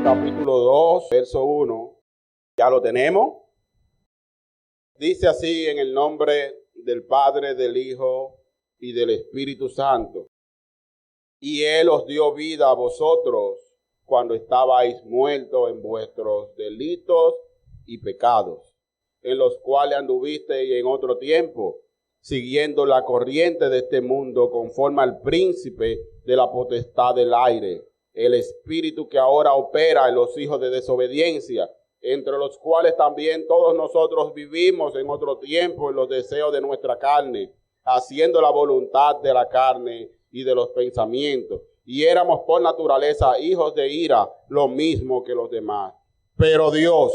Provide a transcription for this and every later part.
capítulo 2, verso 1. ¿Ya lo tenemos? Dice así: en el nombre del Padre, del Hijo y del Espíritu Santo. Y Él os dio vida a vosotros cuando estabais muertos en vuestros delitos y pecados, en los cuales anduvisteis en otro tiempo, siguiendo la corriente de este mundo, conforme al príncipe de la potestad del aire, el espíritu que ahora opera en los hijos de desobediencia, entre los cuales también todos nosotros vivimos en otro tiempo en los deseos de nuestra carne, haciendo la voluntad de la carne y de los pensamientos, y éramos por naturaleza hijos de ira, lo mismo que los demás. Pero Dios,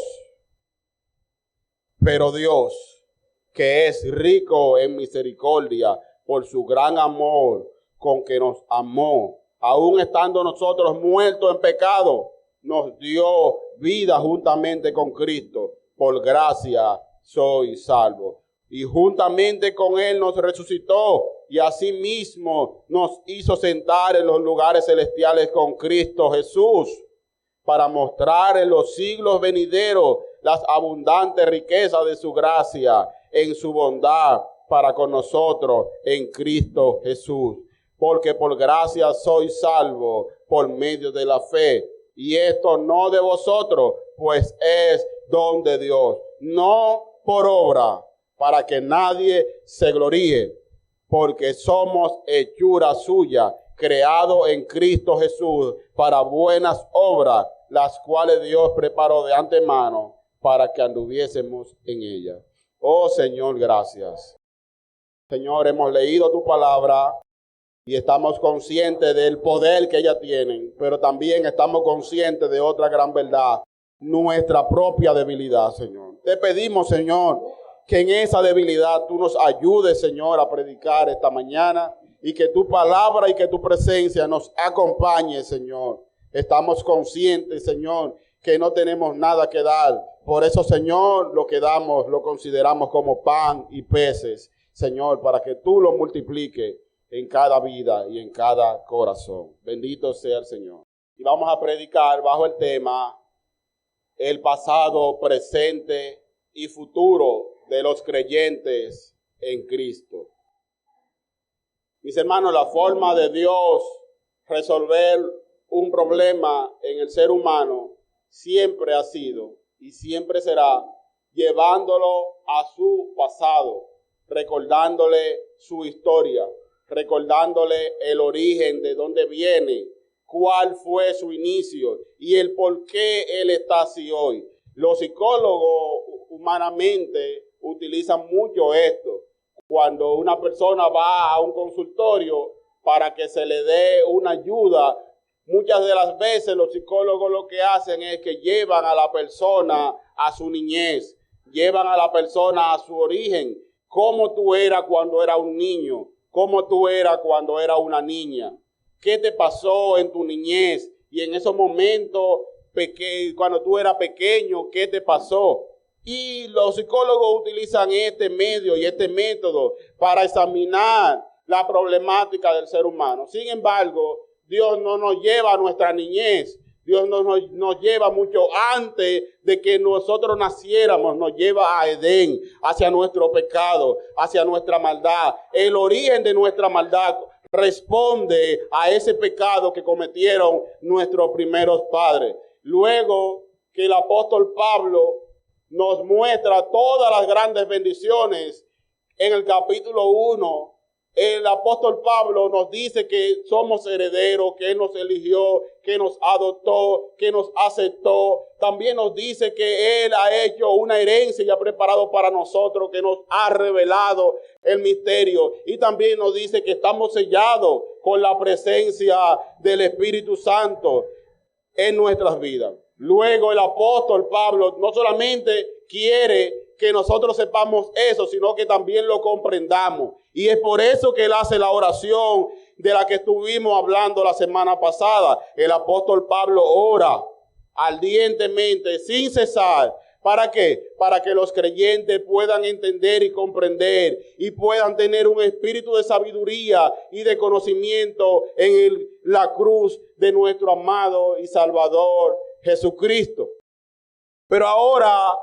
que es rico en misericordia, por su gran amor con que nos amó, aun estando nosotros muertos en pecado, nos dio vida juntamente con Cristo. Por gracia sois salvos. Y juntamente con Él nos resucitó, y asimismo nos hizo sentar en los lugares celestiales con Cristo Jesús, para mostrar en los siglos venideros las abundantes riquezas de su gracia en su bondad para con nosotros en Cristo Jesús. Porque por gracia sois salvos por medio de la fe. Y esto no de vosotros, pues es don de Dios, no por obra, para que nadie se gloríe, porque somos hechura suya, creado en Cristo Jesús para buenas obras, las cuales Dios preparó de antemano para que anduviésemos en ellas. Oh Señor, gracias. Señor, hemos leído tu palabra y estamos conscientes del poder que ella tiene, pero también estamos conscientes de otra gran verdad, nuestra propia debilidad, Señor. Te pedimos, Señor, que en esa debilidad tú nos ayudes, Señor, a predicar esta mañana, y que tu palabra y que tu presencia nos acompañe, Señor. Estamos conscientes, Señor, que no tenemos nada que dar. Por eso, Señor, lo que damos lo consideramos como pan y peces, Señor, para que tú lo multipliques en cada vida y en cada corazón. Bendito sea el Señor. Y vamos a predicar bajo el tema el pasado, presente y futuro de los creyentes en Cristo. Mis hermanos, la forma de Dios resolver un problema en el ser humano siempre ha sido y siempre será llevándolo a su pasado, recordándole su historia, recordándole el origen, de dónde viene, cuál fue su inicio y el por qué él está así hoy. Los psicólogos humanamente utilizan mucho esto. Cuando una persona va a un consultorio para que se le dé una ayuda, muchas de las veces los psicólogos lo que hacen es que llevan a la persona a su niñez, llevan a la persona a su origen. ¿Cómo tú eras cuando eras un niño? ¿Cómo tú eras cuando eras una niña? ¿Qué te pasó en tu niñez? Y en esos momentos, cuando tú eras pequeño, ¿qué te pasó? Y los psicólogos utilizan este medio y este método para examinar la problemática del ser humano. Sin embargo, Dios no nos lleva a nuestra niñez. Dios nos lleva mucho antes de que nosotros naciéramos, nos lleva a Edén, hacia nuestro pecado, hacia nuestra maldad. El origen de nuestra maldad responde a ese pecado que cometieron nuestros primeros padres. Luego que el apóstol Pablo nos muestra todas las grandes bendiciones, en el capítulo 1, el apóstol Pablo nos dice que somos herederos, que Él nos eligió, que nos adoptó, que nos aceptó. También nos dice que Él ha hecho una herencia y ha preparado para nosotros, que nos ha revelado el misterio. Y también nos dice que estamos sellados con la presencia del Espíritu Santo en nuestras vidas. Luego el apóstol Pablo no solamente quiere que nosotros sepamos eso, sino que también lo comprendamos. Y es por eso que él hace la oración de la que estuvimos hablando la semana pasada. El apóstol Pablo ora ardientemente, sin cesar. ¿Para qué? Para que los creyentes puedan entender y comprender y puedan tener un espíritu de sabiduría y de conocimiento en la cruz de nuestro amado y Salvador Jesucristo. Pero ahora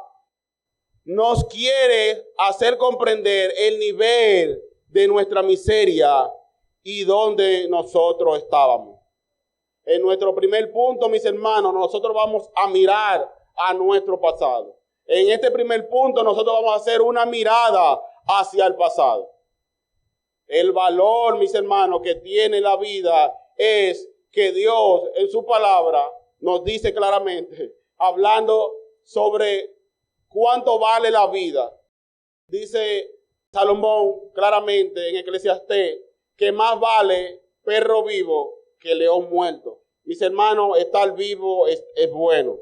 nos quiere hacer comprender el nivel de nuestra miseria y donde nosotros estábamos. En nuestro primer punto, mis hermanos, nosotros vamos a mirar a nuestro pasado. En este primer punto, nosotros vamos a hacer una mirada hacia el pasado. El valor, mis hermanos, que tiene la vida es que Dios en su palabra nos dice claramente, hablando sobre cuánto vale la vida. Dice Salomón claramente en Eclesiastés que más vale perro vivo que león muerto. Mis hermanos, estar vivo es bueno.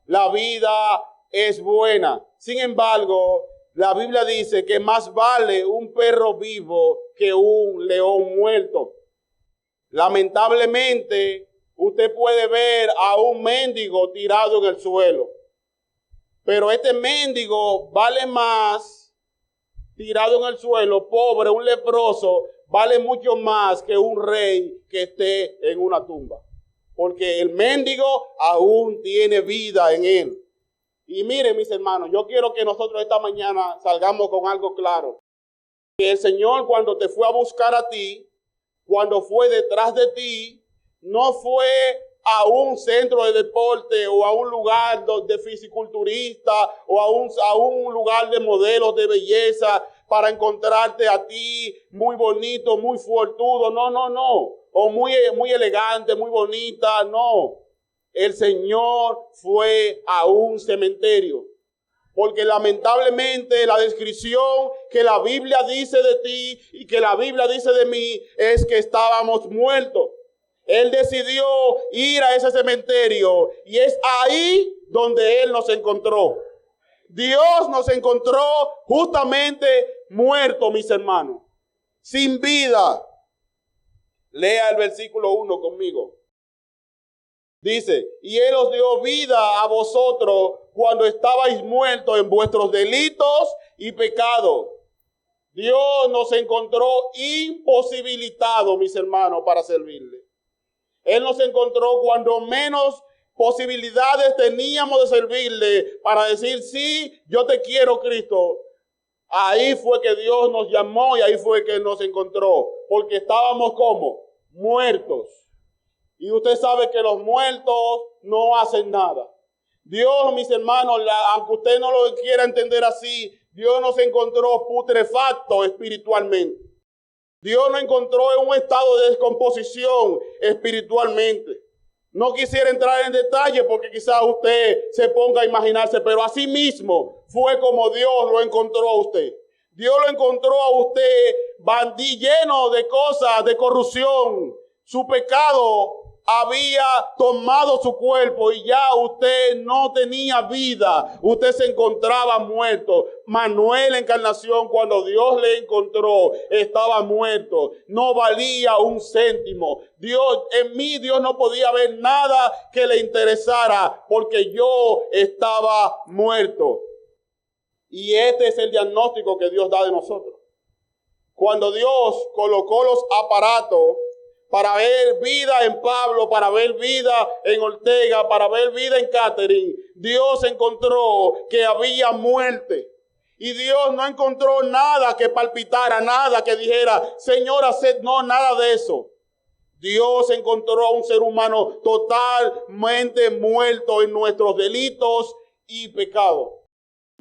La vida es buena. Sin embargo, la Biblia dice que más vale un perro vivo que un león muerto. Lamentablemente, usted puede ver a un mendigo tirado en el suelo. Pero este mendigo vale más tirado en el suelo, pobre, un leproso, vale mucho más que un rey que esté en una tumba. Porque el mendigo aún tiene vida en él. Y miren, mis hermanos, yo quiero que nosotros esta mañana salgamos con algo claro. Que el Señor, cuando te fue a buscar a ti, cuando fue detrás de ti, no fue a un centro de deporte o a un lugar de fisiculturista o a un lugar de modelos de belleza para encontrarte a ti muy bonito, muy fortudo. No. O muy elegante, muy bonita. No. El Señor fue a un cementerio. Porque lamentablemente la descripción que la Biblia dice de ti y que la Biblia dice de mí es que estábamos muertos. Él decidió ir a ese cementerio y es ahí donde Él nos encontró. Dios nos encontró justamente muertos, mis hermanos, sin vida. Lea el versículo 1 conmigo. Dice, y Él os dio vida a vosotros cuando estabais muertos en vuestros delitos y pecados. Dios nos encontró imposibilitados, mis hermanos, para servirle. Él nos encontró cuando menos posibilidades teníamos de servirle para decir, sí, yo te quiero, Cristo. Ahí fue que Dios nos llamó y ahí fue que nos encontró. Porque estábamos como muertos. Y usted sabe que los muertos no hacen nada. Dios, mis hermanos, aunque usted no lo quiera entender así, Dios nos encontró putrefactos espiritualmente. Dios nos encontró en un estado de descomposición espiritualmente. No quisiera entrar en detalle porque quizás usted se ponga a imaginarse, pero así mismo fue como Dios lo encontró a usted. Dios lo encontró a usted lleno de cosas, de corrupción. Su pecado había tomado su cuerpo y ya usted no tenía vida. Usted se encontraba muerto. Manuel, encarnación, cuando Dios le encontró, estaba muerto. No valía un céntimo. En mí Dios no podía ver nada que le interesara porque yo estaba muerto. Y este es el diagnóstico que Dios da de nosotros. Cuando Dios colocó los aparatos para ver vida en Pablo, para ver vida en Ortega, para ver vida en Catherine, Dios encontró que había muerte. Y Dios no encontró nada que palpitara, nada que dijera, Señor, haced, no, nada de eso. Dios encontró a un ser humano totalmente muerto en nuestros delitos y pecados.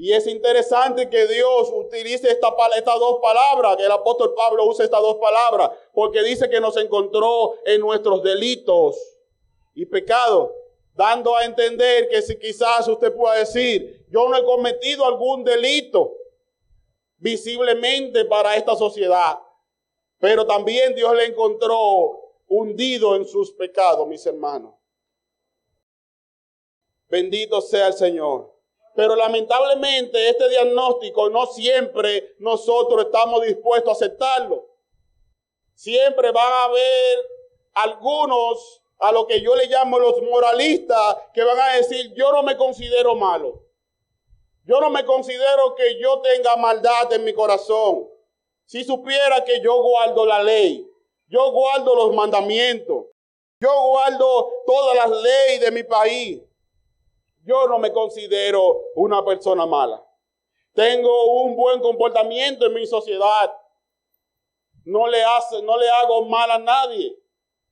Y es interesante que Dios utilice estas dos palabras, que el apóstol Pablo use estas dos palabras, porque dice que nos encontró en nuestros delitos y pecados, dando a entender que si quizás usted pueda decir, yo no he cometido algún delito visiblemente para esta sociedad, pero también Dios le encontró hundido en sus pecados, mis hermanos. Bendito sea el Señor. Pero lamentablemente este diagnóstico no siempre nosotros estamos dispuestos a aceptarlo. Siempre van a haber algunos, a lo que yo le llamo los moralistas, que van a decir, yo no me considero malo. Yo no me considero que yo tenga maldad en mi corazón. Si supiera que yo guardo la ley, yo guardo los mandamientos, yo guardo todas las leyes de mi país. Yo no me considero una persona mala. Tengo un buen comportamiento en mi sociedad. No le hago mal a nadie.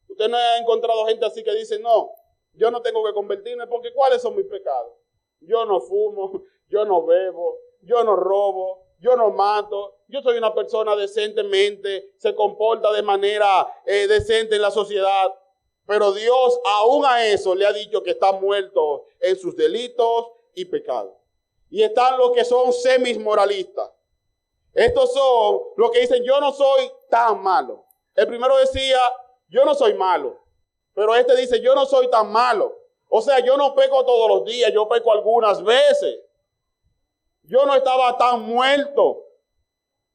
Usted no ha encontrado gente así que dice, no, yo no tengo que convertirme porque ¿cuáles son mis pecados? Yo no fumo, yo no bebo, yo no robo, yo no mato. Yo soy una persona decentemente, se comporta de manera decente en la sociedad. Pero Dios aún a eso le ha dicho que está muerto en sus delitos y pecados. Y están los que son semismoralistas. Estos son los que dicen, yo no soy tan malo. El primero decía, yo no soy malo. Pero este dice, yo no soy tan malo. O sea, yo no peco todos los días, yo peco algunas veces. Yo no estaba tan muerto.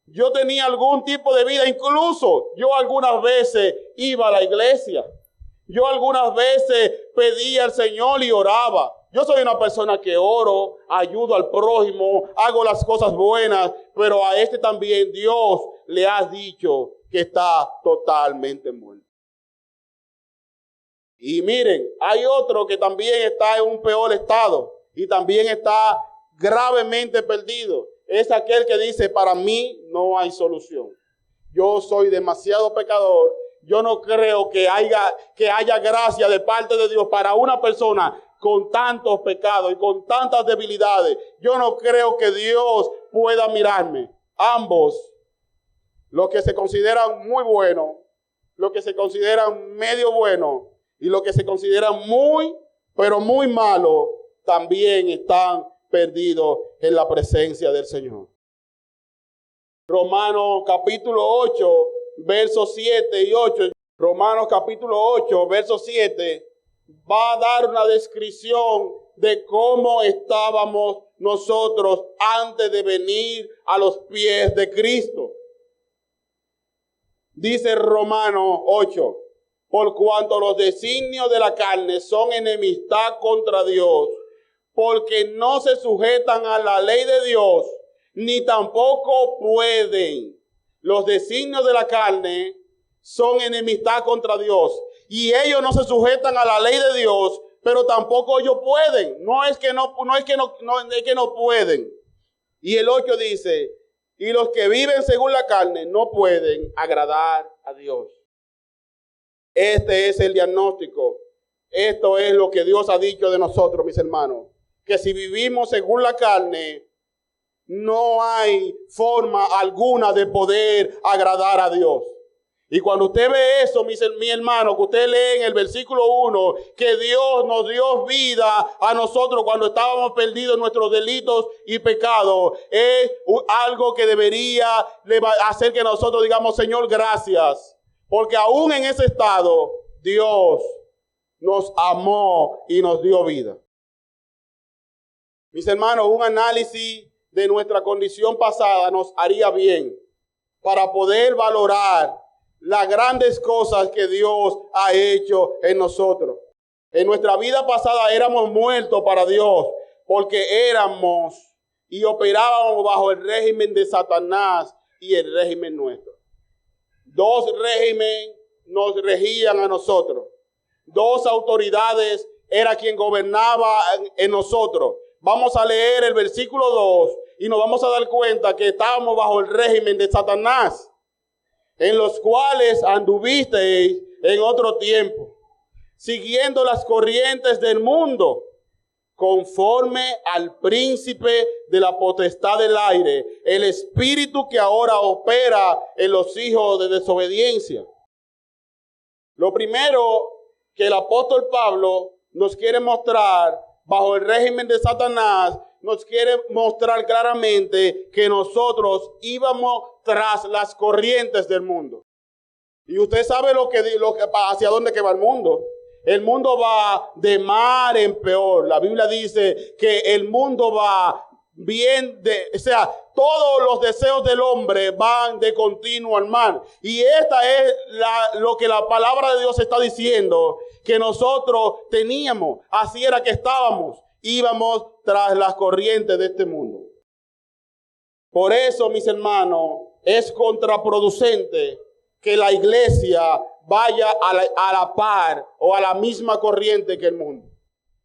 Yo tenía algún tipo de vida. Incluso yo algunas veces iba a la iglesia. Yo algunas veces pedía al Señor y oraba. Yo soy una persona que oro, ayudo al prójimo, hago las cosas buenas, pero a este también Dios le ha dicho que está totalmente muerto. Y miren, hay otro que también está en un peor estado y también está gravemente perdido. Es aquel que dice, para mí no hay solución. Yo soy demasiado pecador. Yo no creo que haya gracia de parte de Dios para una persona con tantos pecados y con tantas debilidades. Yo no creo que Dios pueda mirarme. Ambos, los que se consideran muy buenos, los que se consideran medio buenos y los que se consideran muy, pero muy malos, también están perdidos en la presencia del Señor. Romanos capítulo 8, versos 7 y 8. Romanos capítulo 8, versos 7. Va a dar una descripción de cómo estábamos nosotros antes de venir a los pies de Cristo. Dice Romanos 8, por cuanto los designios de la carne son enemistad contra Dios, porque no se sujetan a la ley de Dios, ni tampoco pueden. Los designios de la carne son enemistad contra Dios. Y ellos no se sujetan a la ley de Dios, pero tampoco ellos pueden. No es que no pueden. Y el 8 dice, y los que viven según la carne no pueden agradar a Dios. Este es el diagnóstico. Esto es lo que Dios ha dicho de nosotros, mis hermanos. Que si vivimos según la carne, no hay forma alguna de poder agradar a Dios. Y cuando usted ve eso, mi hermano, que usted lee en el versículo 1, que Dios nos dio vida a nosotros cuando estábamos perdidos en nuestros delitos y pecados, es algo que debería hacer que nosotros digamos, Señor, gracias. Porque aún en ese estado, Dios nos amó y nos dio vida. Mis hermanos, un análisis de nuestra condición pasada nos haría bien para poder valorar las grandes cosas que Dios ha hecho en nosotros. En nuestra vida pasada éramos muertos para Dios porque éramos y operábamos bajo el régimen de Satanás y el régimen nuestro. Dos regímenes nos regían a nosotros. Dos autoridades era quien gobernaba en nosotros. Vamos a leer el versículo 2 y nos vamos a dar cuenta que estábamos bajo el régimen de Satanás, en los cuales anduvisteis en otro tiempo, siguiendo las corrientes del mundo, conforme al príncipe de la potestad del aire, el espíritu que ahora opera en los hijos de desobediencia. Lo primero que el apóstol Pablo nos quiere mostrar bajo el régimen de Satanás, nos quiere mostrar claramente que nosotros íbamos tras las corrientes del mundo. Y usted sabe hacia dónde que va el mundo. El mundo va de mal en peor. La Biblia dice que el mundo va todos los deseos del hombre van de continuo al mal. Y esta es lo que la palabra de Dios está diciendo, que nosotros teníamos. Así era que estábamos. Íbamos tras las corrientes de este mundo. Por eso, mis hermanos, es contraproducente que la iglesia vaya a la par o a la misma corriente que el mundo.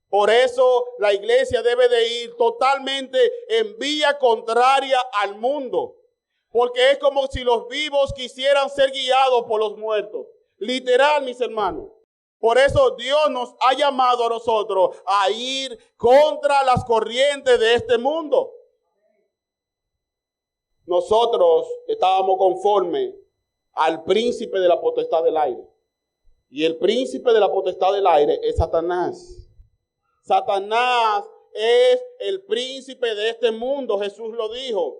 Por eso la iglesia debe de ir totalmente en vía contraria al mundo. Porque es como si los vivos quisieran ser guiados por los muertos. Literal, mis hermanos. Por eso Dios nos ha llamado a nosotros a ir contra las corrientes de este mundo. Nosotros estábamos conformes al príncipe de la potestad del aire. Y el príncipe de la potestad del aire es Satanás. Satanás es el príncipe de este mundo. Jesús lo dijo,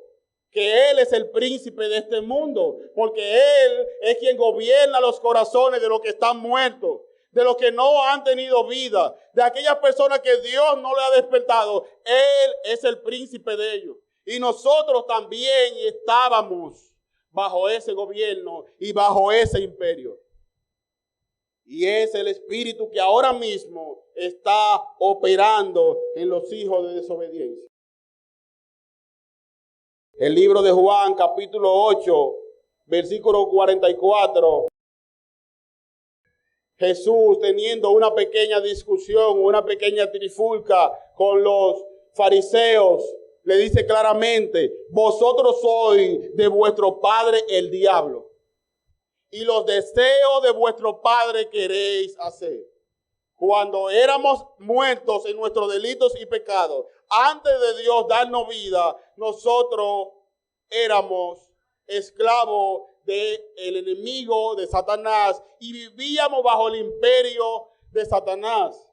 que Él es el príncipe de este mundo, porque Él es quien gobierna los corazones de los que están muertos, de los que no han tenido vida, de aquellas personas que Dios no le ha despertado. Él es el príncipe de ellos. Y nosotros también estábamos bajo ese gobierno y bajo ese imperio. Y es el espíritu que ahora mismo está operando en los hijos de desobediencia. El libro de Juan, capítulo 8, versículo 44. Jesús teniendo una pequeña discusión, una pequeña trifulca con los fariseos, le dice claramente: vosotros sois de vuestro padre el diablo, y los deseos de vuestro padre queréis hacer. Cuando éramos muertos en nuestros delitos y pecados, antes de Dios darnos vida, nosotros éramos esclavos del enemigo, de Satanás, y vivíamos bajo el imperio de Satanás.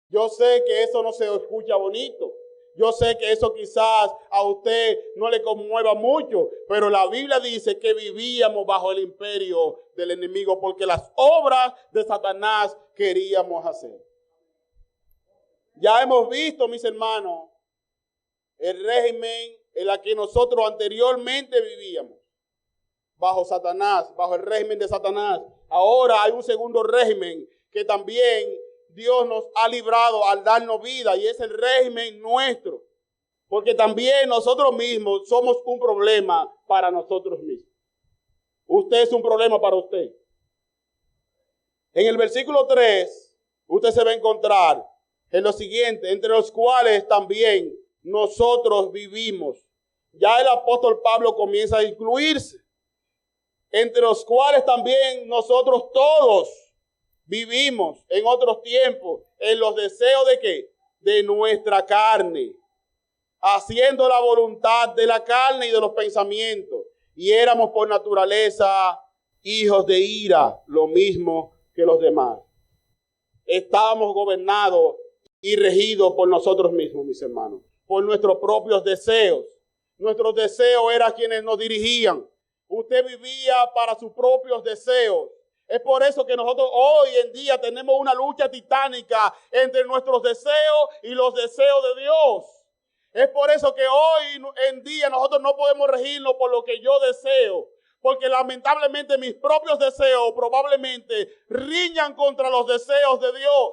Yo sé que eso no se escucha bonito. Yo sé que eso quizás a usted no le conmueva mucho, pero la Biblia dice que vivíamos bajo el imperio del enemigo porque las obras de Satanás queríamos hacer. Ya hemos visto, mis hermanos, el régimen en el que nosotros anteriormente vivíamos, bajo Satanás, bajo el régimen de Satanás. Ahora hay un segundo régimen que también Dios nos ha librado al darnos vida, y es el régimen nuestro. Porque también nosotros mismos somos un problema para nosotros mismos. Usted es un problema para usted. En el versículo 3, usted se va a encontrar en lo siguiente: entre los cuales también nosotros vivimos. Ya el apóstol Pablo comienza a incluirse. Entre los cuales también nosotros todos vivimos en otros tiempos en los deseos de ¿qué? De nuestra carne, haciendo la voluntad de la carne y de los pensamientos. Y éramos por naturaleza hijos de ira, lo mismo que los demás. Estábamos gobernados y regidos por nosotros mismos, mis hermanos, por nuestros propios deseos. Nuestros deseos eran quienes nos dirigían. Usted vivía para sus propios deseos. Es por eso que nosotros hoy en día tenemos una lucha titánica entre nuestros deseos y los deseos de Dios. Es por eso que hoy en día nosotros no podemos regirnos por lo que yo deseo, porque lamentablemente mis propios deseos probablemente riñan contra los deseos de Dios.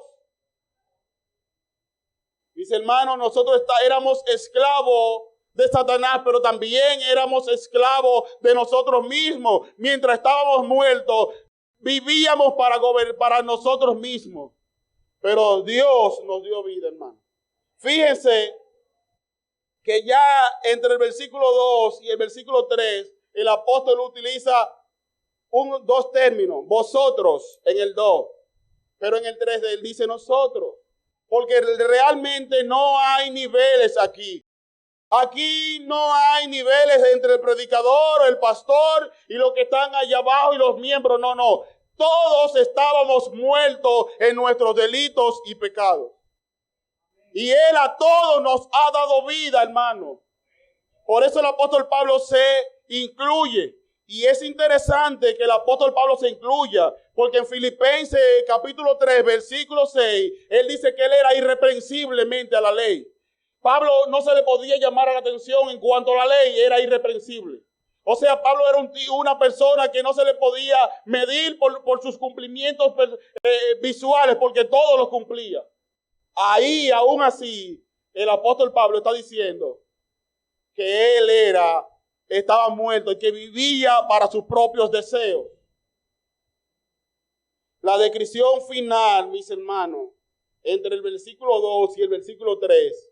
Mis hermanos, nosotros éramos esclavos de Satanás, pero también éramos esclavos de nosotros mismos. Mientras estábamos muertos, vivíamos para nosotros mismos. Pero Dios nos dio vida, hermano. Fíjense que ya entre el versículo 2 y el versículo 3, el apóstol utiliza dos términos: vosotros en el 2, pero en el 3 él dice nosotros. Porque realmente no hay niveles aquí. Aquí no hay niveles entre el predicador, el pastor y los que están allá abajo y los miembros. No. Todos estábamos muertos en nuestros delitos y pecados. Y Él a todos nos ha dado vida, hermano. Por eso el apóstol Pablo se incluye. Y es interesante que el apóstol Pablo se incluya, porque en Filipenses capítulo 3, versículo 6, él dice que él era irreprensiblemente a la ley. Pablo no se le podía llamar a la atención en cuanto a la ley, era irreprensible. O sea, Pablo era una persona que no se le podía medir por sus cumplimientos visuales, porque todos los cumplía. Ahí, aún así, el apóstol Pablo está diciendo que él estaba muerto y que vivía para sus propios deseos. La descripción final, mis hermanos, entre el versículo 2 y el versículo 3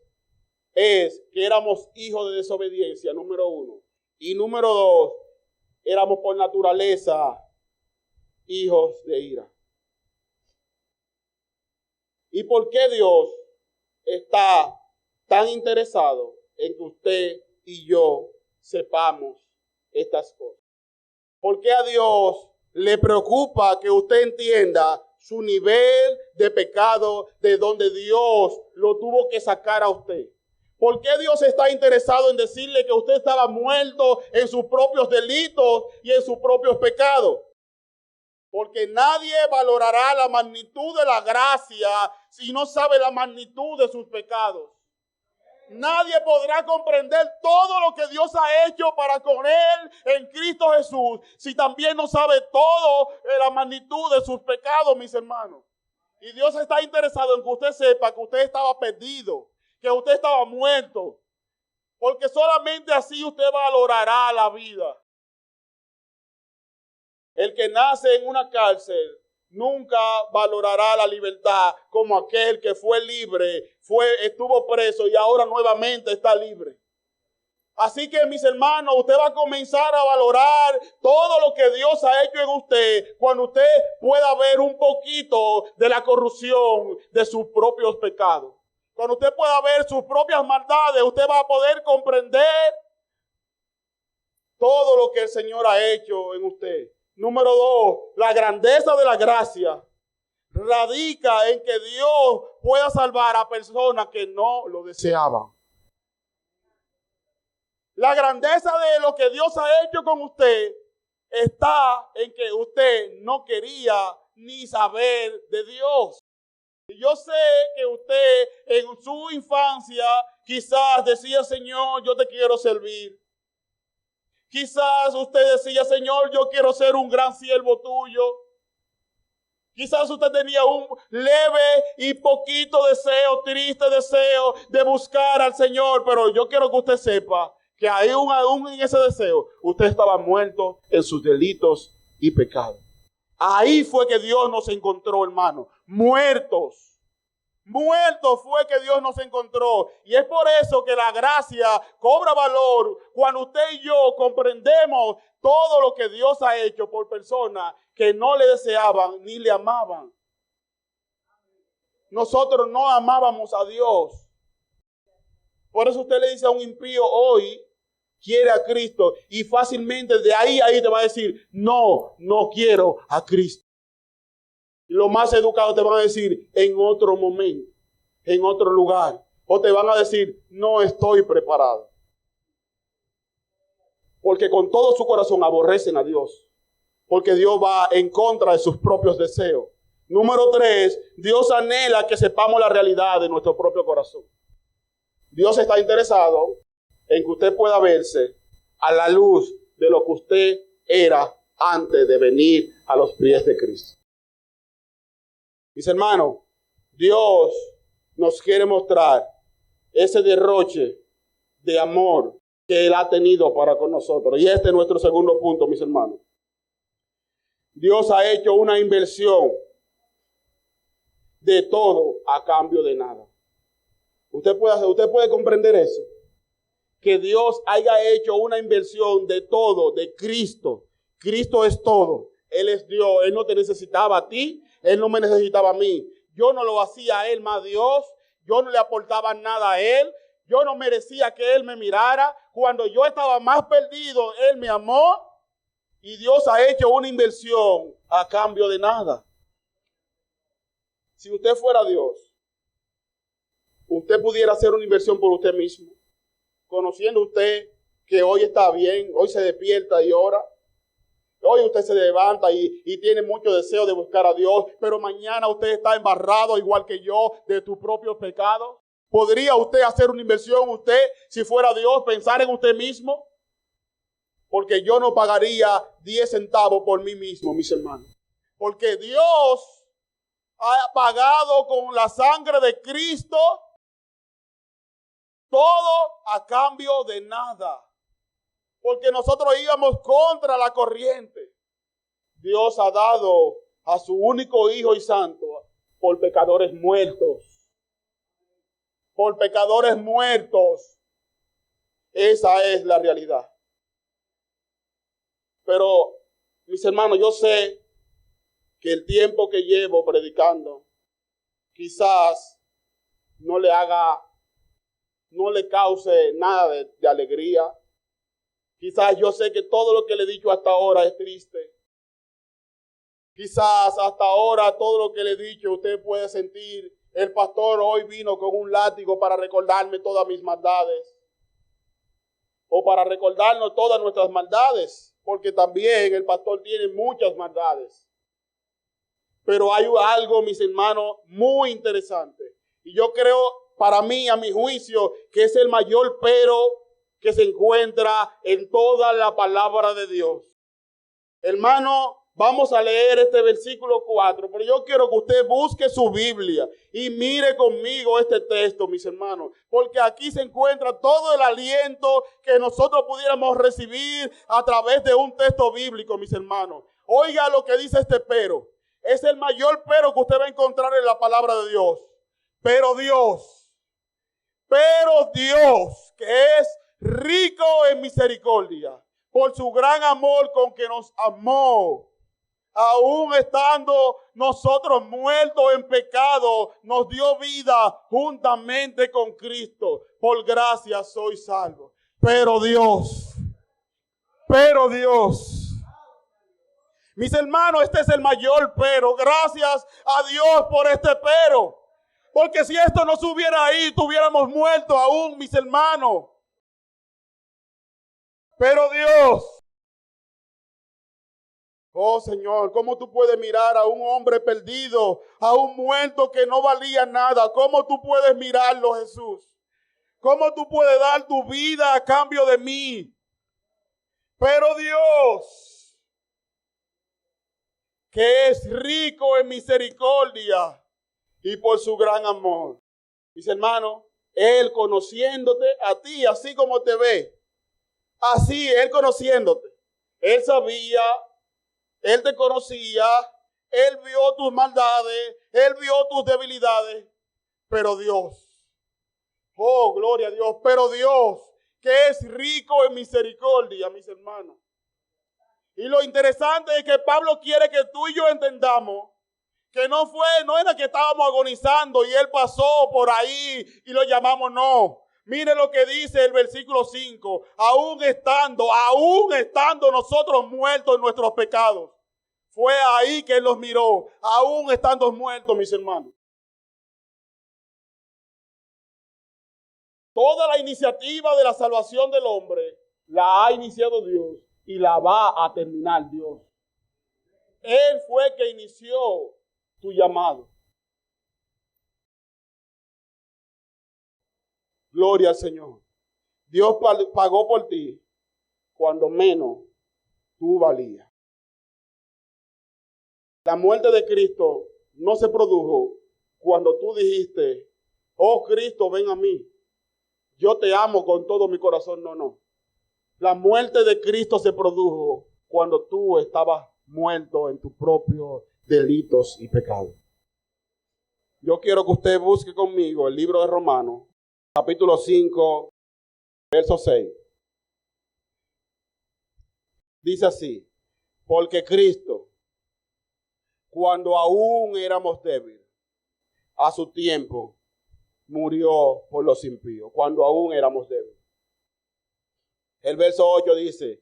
es que éramos hijos de desobediencia, número 1. Y número 2, éramos por naturaleza hijos de ira. ¿Y por qué Dios está tan interesado en que usted y yo sepamos estas cosas? ¿Por qué a Dios le preocupa que usted entienda su nivel de pecado de donde Dios lo tuvo que sacar a usted? ¿Por qué Dios está interesado en decirle que usted estaba muerto en sus propios delitos y en sus propios pecados? Porque nadie valorará la magnitud de la gracia si no sabe la magnitud de sus pecados. Nadie podrá comprender todo lo que Dios ha hecho para con él en Cristo Jesús si también no sabe todo la magnitud de sus pecados, mis hermanos. Y Dios está interesado en que usted sepa que usted estaba perdido, que usted estaba muerto, porque solamente así usted valorará la vida. El que nace en una cárcel nunca valorará la libertad como aquel que fue libre, estuvo preso y ahora nuevamente está libre. Así que, mis hermanos, usted va a comenzar a valorar todo lo que Dios ha hecho en usted cuando usted pueda ver un poquito de la corrupción de sus propios pecados. Cuando usted pueda ver sus propias maldades, usted va a poder comprender todo lo que el Señor ha hecho en usted. Número 2, la grandeza de la gracia radica en que Dios pueda salvar a personas que no lo deseaban. La grandeza de lo que Dios ha hecho con usted está en que usted no quería ni saber de Dios. Y yo sé que usted en su infancia quizás decía, Señor, yo te quiero servir. Quizás usted decía, Señor, yo quiero ser un gran siervo tuyo. Quizás usted tenía un leve y poquito deseo, triste deseo de buscar al Señor. Pero yo quiero que usted sepa que aún en ese deseo, usted estaba muerto en sus delitos y pecados. Ahí fue que Dios nos encontró, hermano. Muertos fue que Dios nos encontró. Y es por eso que la gracia cobra valor cuando usted y yo comprendemos todo lo que Dios ha hecho por personas que no le deseaban ni le amaban. Nosotros no amábamos a Dios. Por eso usted le dice a un impío hoy, quiere a Cristo, y fácilmente de ahí te va a decir, no quiero a Cristo. Y los más educados te van a decir, en otro momento, en otro lugar. O te van a decir, no estoy preparado. Porque con todo su corazón aborrecen a Dios. Porque Dios va en contra de sus propios deseos. Número 3, Dios anhela que sepamos la realidad de nuestro propio corazón. Dios está interesado en que usted pueda verse a la luz de lo que usted era antes de venir a los pies de Cristo. Mis hermanos, Dios nos quiere mostrar ese derroche de amor que Él ha tenido para con nosotros. Y este es nuestro segundo punto, mis hermanos. Dios ha hecho una inversión de todo a cambio de nada. Usted puede comprender eso. Que Dios haya hecho una inversión de todo, de Cristo. Cristo es todo. Él es Dios. Él no te necesitaba a ti. Él no me necesitaba a mí. Yo no lo hacía a Él más Dios. Yo no le aportaba nada a Él. Yo no merecía que Él me mirara. Cuando yo estaba más perdido, Él me amó. Y Dios ha hecho una inversión a cambio de nada. Si usted fuera Dios, usted pudiera hacer una inversión por usted mismo. Conociendo usted que hoy está bien, hoy se despierta y ora. Hoy usted se levanta y tiene mucho deseo de buscar a Dios, pero mañana usted está embarrado igual que yo de tus propios pecados. ¿Podría usted hacer una inversión usted, si fuera Dios, pensar en usted mismo? Porque yo no pagaría 10 centavos por mí mismo, mis hermanos. Porque Dios ha pagado con la sangre de Cristo todo a cambio de nada. Porque nosotros íbamos contra la corriente. Dios ha dado a su único Hijo y Santo por pecadores muertos. por pecadores muertos. Esa es la realidad. Pero, mis hermanos, yo sé que el tiempo que llevo predicando quizás no le cause nada de alegría. Quizás yo sé que todo lo que le he dicho hasta ahora es triste. Quizás hasta ahora todo lo que le he dicho usted puede sentir, el pastor hoy vino con un látigo para recordarme todas mis maldades. O para recordarnos todas nuestras maldades, porque también el pastor tiene muchas maldades. Pero hay algo, mis hermanos, muy interesante. Y yo creo, para mí, a mi juicio, que es el mayor pero que se encuentra en toda la palabra de Dios. Hermano, vamos a leer este versículo 4, pero yo quiero que usted busque su Biblia y mire conmigo este texto, mis hermanos, porque aquí se encuentra todo el aliento que nosotros pudiéramos recibir a través de un texto bíblico, mis hermanos. Oiga lo que dice este pero. Es el mayor pero que usted va a encontrar en la palabra de Dios. Pero Dios, que es rico en misericordia, por su gran amor con que nos amó, aún estando nosotros muertos en pecado, nos dio vida juntamente con Cristo. Por gracia soy salvo. Pero Dios, mis hermanos, este es el mayor pero. Gracias a Dios por este pero. Porque si esto no se hubiera ahí, tuviéramos muerto aún, mis hermanos. Pero Dios, oh Señor, ¿cómo tú puedes mirar a un hombre perdido, a un muerto que no valía nada? ¿Cómo tú puedes mirarlo, Jesús? ¿Cómo tú puedes dar tu vida a cambio de mí? Pero Dios, que es rico en misericordia y por su gran amor. Mis hermanos, Él conociéndote a ti, así como te ve, así Él conociéndote, Él sabía, Él te conocía, Él vio tus maldades, Él vio tus debilidades, pero Dios, oh gloria a Dios, pero Dios, que es rico en misericordia, mis hermanos. Y lo interesante es que Pablo quiere que tú y yo entendamos que no era que estábamos agonizando y Él pasó por ahí y lo llamamos, no. Mire lo que dice el versículo 5. Aún estando nosotros muertos en nuestros pecados. Fue ahí que Él los miró. Aún estando muertos, mis hermanos. Toda la iniciativa de la salvación del hombre la ha iniciado Dios y la va a terminar Dios. Él fue el que inició tu llamado. Gloria al Señor. Dios pagó por ti cuando menos tú valías. La muerte de Cristo no se produjo cuando tú dijiste, oh Cristo, ven a mí. Yo te amo con todo mi corazón. No. La muerte de Cristo se produjo cuando tú estabas muerto en tus propios delitos y pecados. Yo quiero que usted busque conmigo el libro de Romanos, capítulo 5, verso 6. Dice así, porque Cristo, cuando aún éramos débiles, a su tiempo murió por los impíos, cuando aún éramos débiles. El verso 8 dice,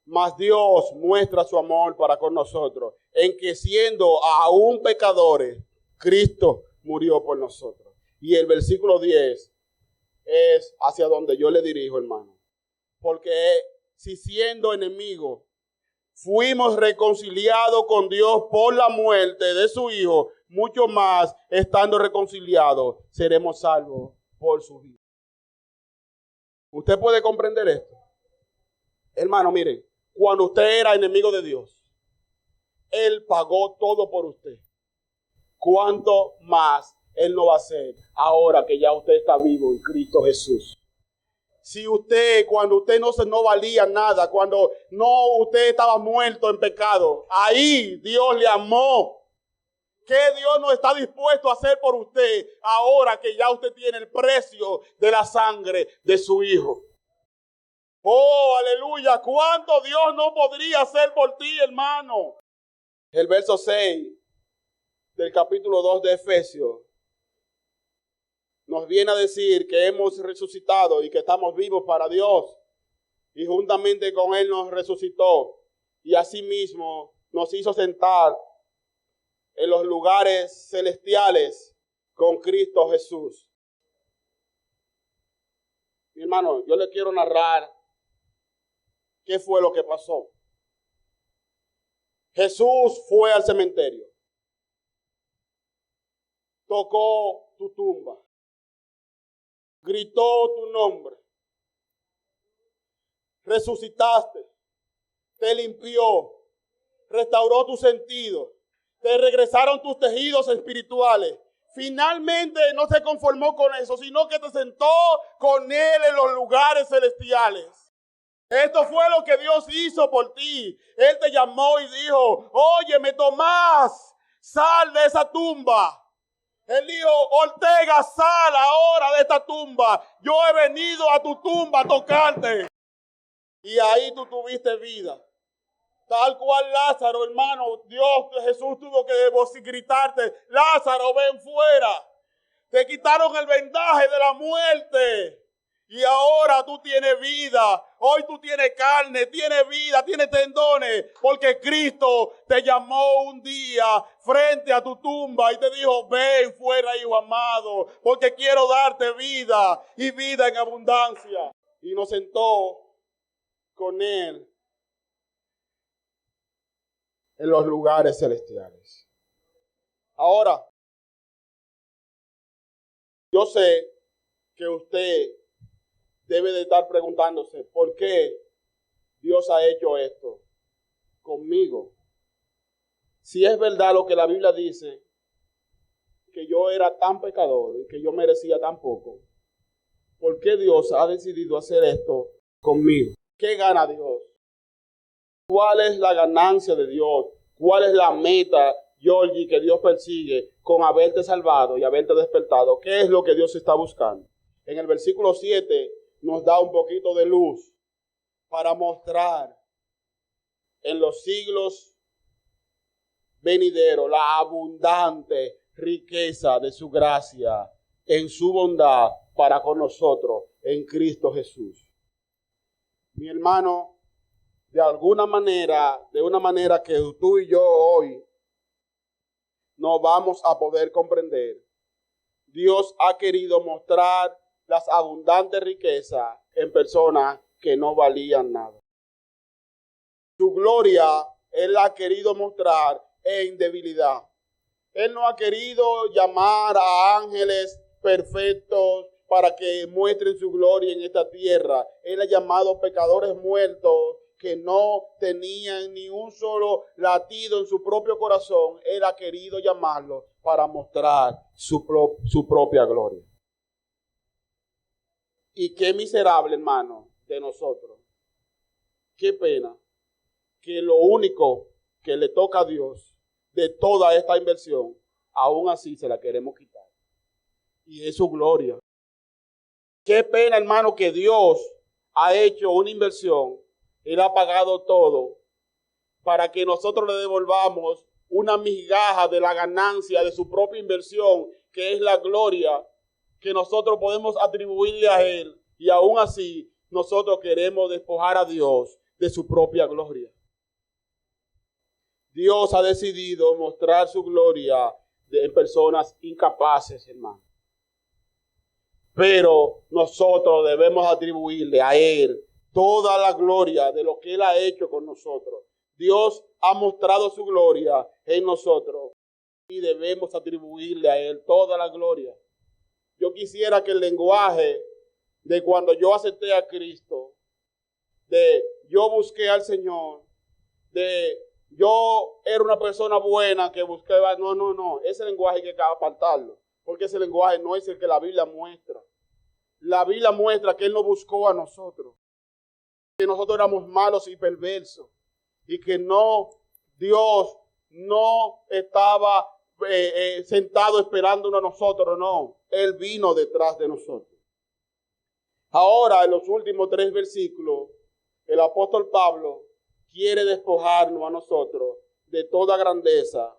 mas Dios muestra su amor para con nosotros, en que siendo aún pecadores, Cristo murió por nosotros. Y el versículo 10 es hacia donde yo le dirijo, hermano. Porque si siendo enemigos, fuimos reconciliados con Dios por la muerte de su Hijo, mucho más, estando reconciliados, seremos salvos por su vida. ¿Usted puede comprender esto? Hermano, mire, cuando usted era enemigo de Dios, Él pagó todo por usted. ¿Cuánto más Él lo va a hacer ahora que ya usted está vivo en Cristo Jesús? Si cuando usted no valía nada, cuando usted estaba muerto en pecado, ahí Dios le amó. ¿Qué Dios no está dispuesto a hacer por usted ahora que ya usted tiene el precio de la sangre de su Hijo? Oh, aleluya. ¿Cuánto Dios no podría hacer por ti, hermano? El verso 6 del capítulo 2 de Efesios nos viene a decir que hemos resucitado y que estamos vivos para Dios. Y juntamente con Él nos resucitó. Y asimismo nos hizo sentar en los lugares celestiales con Cristo Jesús. Mi hermano, yo le quiero narrar qué fue lo que pasó. Jesús fue al cementerio. Tocó tu tumba. Gritó tu nombre. Resucitaste. Te limpió. Restauró tus sentidos. Te regresaron tus tejidos espirituales. Finalmente no se conformó con eso, sino que te sentó con Él en los lugares celestiales. Esto fue lo que Dios hizo por ti. Él te llamó y dijo, óyeme, Tomás, sal de esa tumba. Él dijo, Ortega, sal ahora de esta tumba. Yo he venido a tu tumba a tocarte. Y ahí tú tuviste vida. Tal cual Lázaro, hermano, Jesús tuvo que gritarte, Lázaro, ven fuera. Te quitaron el vendaje de la muerte. Y ahora tú tienes vida. Hoy tú tienes carne, tienes vida, tienes tendones. Porque Cristo te llamó un día frente a tu tumba y te dijo, ven fuera, hijo amado, porque quiero darte vida y vida en abundancia. Y nos sentó con Él en los lugares celestiales. Ahora, yo sé que usted debe de estar preguntándose, ¿por qué Dios ha hecho esto conmigo? Si es verdad lo que la Biblia dice, que yo era tan pecador y que yo merecía tan poco, ¿por qué Dios ha decidido hacer esto conmigo? ¿Qué gana Dios? ¿Cuál es la ganancia de Dios? ¿Cuál es la meta, Georgie, que Dios persigue con haberte salvado y haberte despertado? ¿Qué es lo que Dios está buscando? En el versículo 7 nos da un poquito de luz para mostrar en los siglos venideros la abundante riqueza de su gracia en su bondad para con nosotros en Cristo Jesús. Mi hermano, de una manera que tú y yo hoy no vamos a poder comprender, Dios ha querido mostrar las abundantes riquezas en personas que no valían nada. Su gloria Él ha querido mostrar en debilidad. Él no ha querido llamar a ángeles perfectos para que muestren su gloria en esta tierra. Él ha llamado pecadores muertos que no tenían ni un solo latido en su propio corazón. Él ha querido llamarlos para mostrar su propia gloria. Y qué miserable, hermano, de nosotros. Qué pena que lo único que le toca a Dios de toda esta inversión, aún así se la queremos quitar. Y es su gloria. Qué pena, hermano, que Dios ha hecho una inversión. Él ha pagado todo para que nosotros le devolvamos una migaja de la ganancia de su propia inversión, que es la gloria que nosotros podemos atribuirle a Él. Y aún así, nosotros queremos despojar a Dios de su propia gloria. Dios ha decidido mostrar su gloria en personas incapaces, hermano. Pero nosotros debemos atribuirle a Él toda la gloria de lo que Él ha hecho con nosotros. Dios ha mostrado su gloria en nosotros y debemos atribuirle a Él toda la gloria. Yo quisiera que el lenguaje de cuando yo acepté a Cristo, de yo busqué al Señor, de yo era una persona buena que buscaba, no, ese lenguaje hay que apartarlo, porque ese lenguaje no es el que la Biblia muestra. La Biblia muestra que Él nos buscó a nosotros, que nosotros éramos malos y perversos, y que Dios no estaba sentado esperándonos a nosotros, no. Él vino detrás de nosotros. Ahora, en los últimos 3 versículos, el apóstol Pablo quiere despojarnos a nosotros de toda grandeza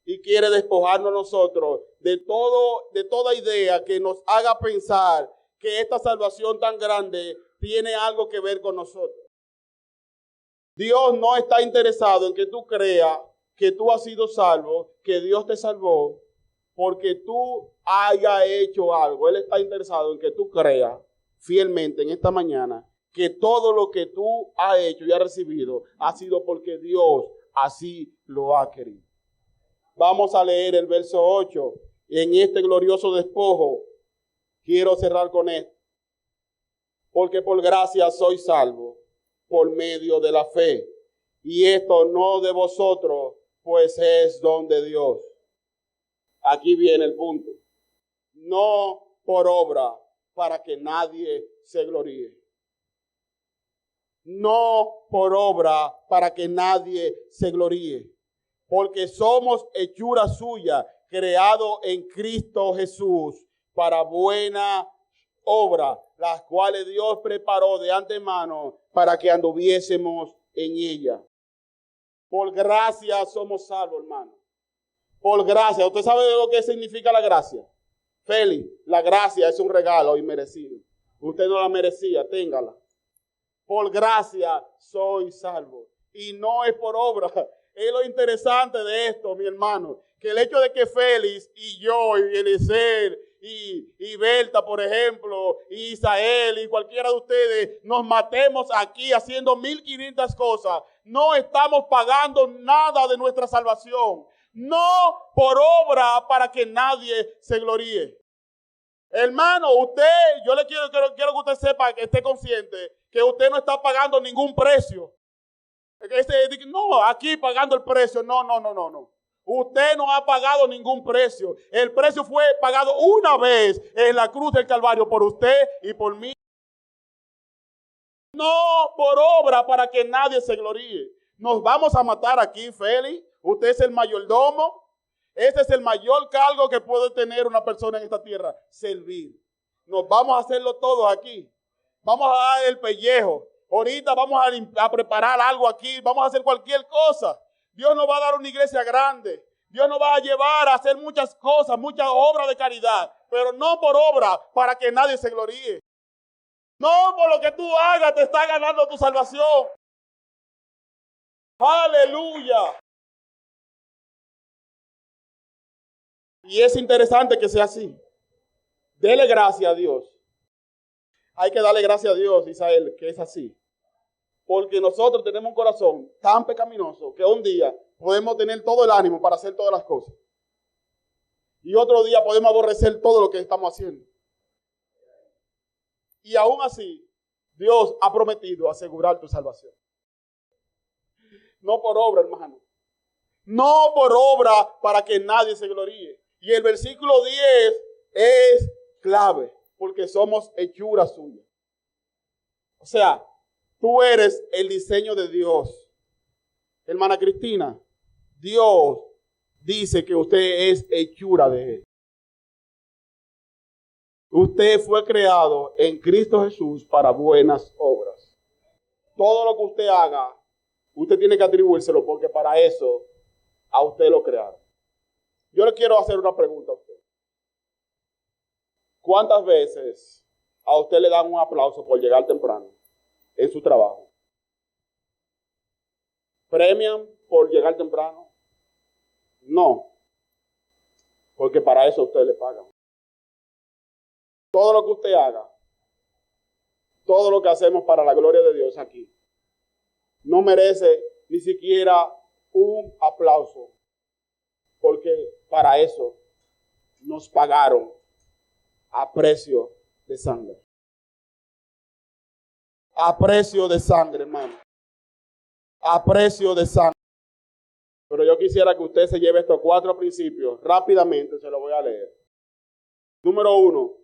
y quiere despojarnos a nosotros de toda idea que nos haga pensar que esta salvación tan grande tiene algo que ver con nosotros. Dios no está interesado en que tú creas que tú has sido salvo, que Dios te salvó porque tú hayas hecho algo. Él está interesado en que tú creas fielmente en esta mañana que todo lo que tú has hecho y has recibido ha sido porque Dios así lo ha querido. Vamos a leer el verso 8. En este glorioso despojo quiero cerrar con esto. Porque por gracia soy salvo por medio de la fe. Y esto no de vosotros, pues es don de Dios. Aquí viene el punto. No por obra, para que nadie se gloríe. No por obra, para que nadie se gloríe. Porque somos hechura suya, creado en Cristo Jesús, para buena obra, las cuales Dios preparó de antemano para que anduviésemos en ella. Por gracia somos salvos, hermano. Por gracia. ¿Usted sabe lo que significa la gracia? Félix, la gracia es un regalo inmerecido. Usted no la merecía, téngala. Por gracia soy salvo. Y no es por obra. Es lo interesante de esto, mi hermano. Que el hecho de que Félix y yo y Eliezer y Berta, por ejemplo, y Isael y cualquiera de ustedes nos matemos aquí haciendo 1500 cosas. No estamos pagando nada de nuestra salvación. No por obra para que nadie se gloríe. Hermano, yo le quiero que usted sepa, que esté consciente que usted no está pagando ningún precio. No, aquí pagando el precio. No. Usted no ha pagado ningún precio. El precio fue pagado una vez en la cruz del Calvario por usted y por mí. No por obra para que nadie se gloríe. Nos vamos a matar aquí, Félix. Usted es el mayordomo. Ese es el mayor cargo que puede tener una persona en esta tierra. Servir. Nos vamos a hacerlo todo aquí. Vamos a dar el pellejo. Ahorita vamos a preparar algo aquí. Vamos a hacer cualquier cosa. Dios nos va a dar una iglesia grande. Dios nos va a llevar a hacer muchas cosas, muchas obras de caridad. Pero no por obra para que nadie se gloríe. No por lo que tú hagas te está ganando tu salvación. Aleluya. Y es interesante que sea así. Dele gracias a Dios. Hay que darle gracias a Dios, Isael, que es así. Porque nosotros tenemos un corazón tan pecaminoso que un día podemos tener todo el ánimo para hacer todas las cosas. Y otro día podemos aborrecer todo lo que estamos haciendo. Y aún así, Dios ha prometido asegurar tu salvación. No por obra, hermano. No por obra para que nadie se gloríe. Y el versículo 10 es clave, porque somos hechura suya. O sea, tú eres el diseño de Dios. Hermana Cristina, Dios dice que usted es hechura de Él. Usted fue creado en Cristo Jesús para buenas obras. Todo lo que usted haga, usted tiene que atribuírselo porque para eso a usted lo crearon. Yo le quiero hacer una pregunta a usted. ¿Cuántas veces a usted le dan un aplauso por llegar temprano en su trabajo? ¿Premian por llegar temprano? No, porque para eso a usted le pagan. Todo lo que usted haga, todo lo que hacemos para la gloria de Dios aquí, no merece ni siquiera un aplauso, porque para eso nos pagaron a precio de sangre. A precio de sangre, hermano. A precio de sangre. Pero yo quisiera que usted se lleve estos 4 principios. Rápidamente se los voy a leer. Número 1.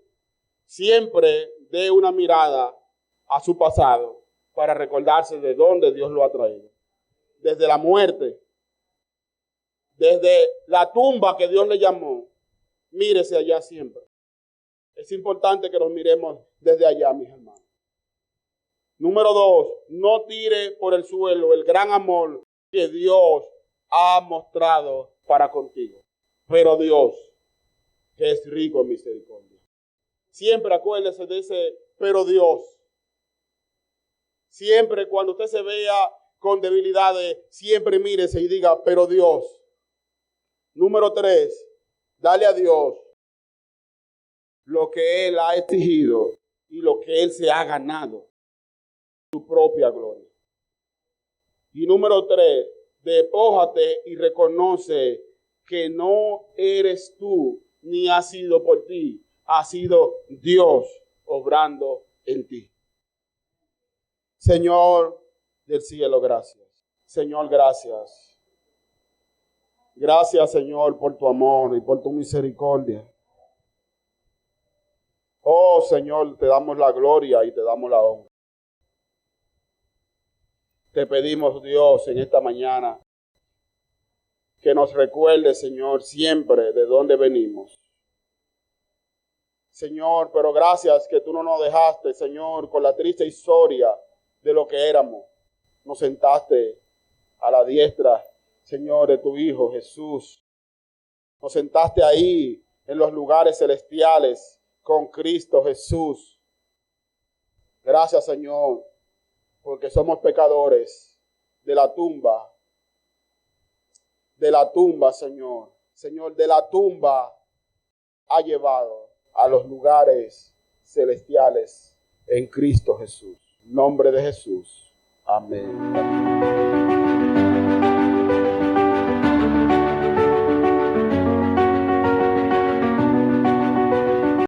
Siempre dé una mirada a su pasado para recordarse de dónde Dios lo ha traído. Desde la muerte desde la tumba que Dios le llamó, mírese allá siempre. Es importante que nos miremos desde allá, mis hermanos. Número 2, no tire por el suelo el gran amor que Dios ha mostrado para contigo. Pero Dios, que es rico en misericordia. Siempre acuérdese de ese, pero Dios. Siempre cuando usted se vea con debilidades, siempre mírese y diga, pero Dios. Número 3, dale a Dios lo que Él ha exigido y lo que Él se ha ganado, su propia gloria. Y número 3, despójate y reconoce que no eres tú, ni ha sido por ti, ha sido Dios obrando en ti. Señor del cielo, gracias. Señor, gracias. Gracias, Señor, por tu amor y por tu misericordia. Oh, Señor, te damos la gloria y te damos la honra. Te pedimos, Dios, en esta mañana, que nos recuerde, Señor, siempre de dónde venimos. Señor, pero gracias que tú no nos dejaste, Señor, con la triste historia de lo que éramos. Nos sentaste a la diestra, Señor, de tu Hijo Jesús. Nos sentaste ahí en los lugares celestiales con Cristo Jesús. Gracias, Señor, porque somos pecadores de la tumba, Señor. Señor, de la tumba ha llevado a los lugares celestiales en Cristo Jesús. En nombre de Jesús. Amén.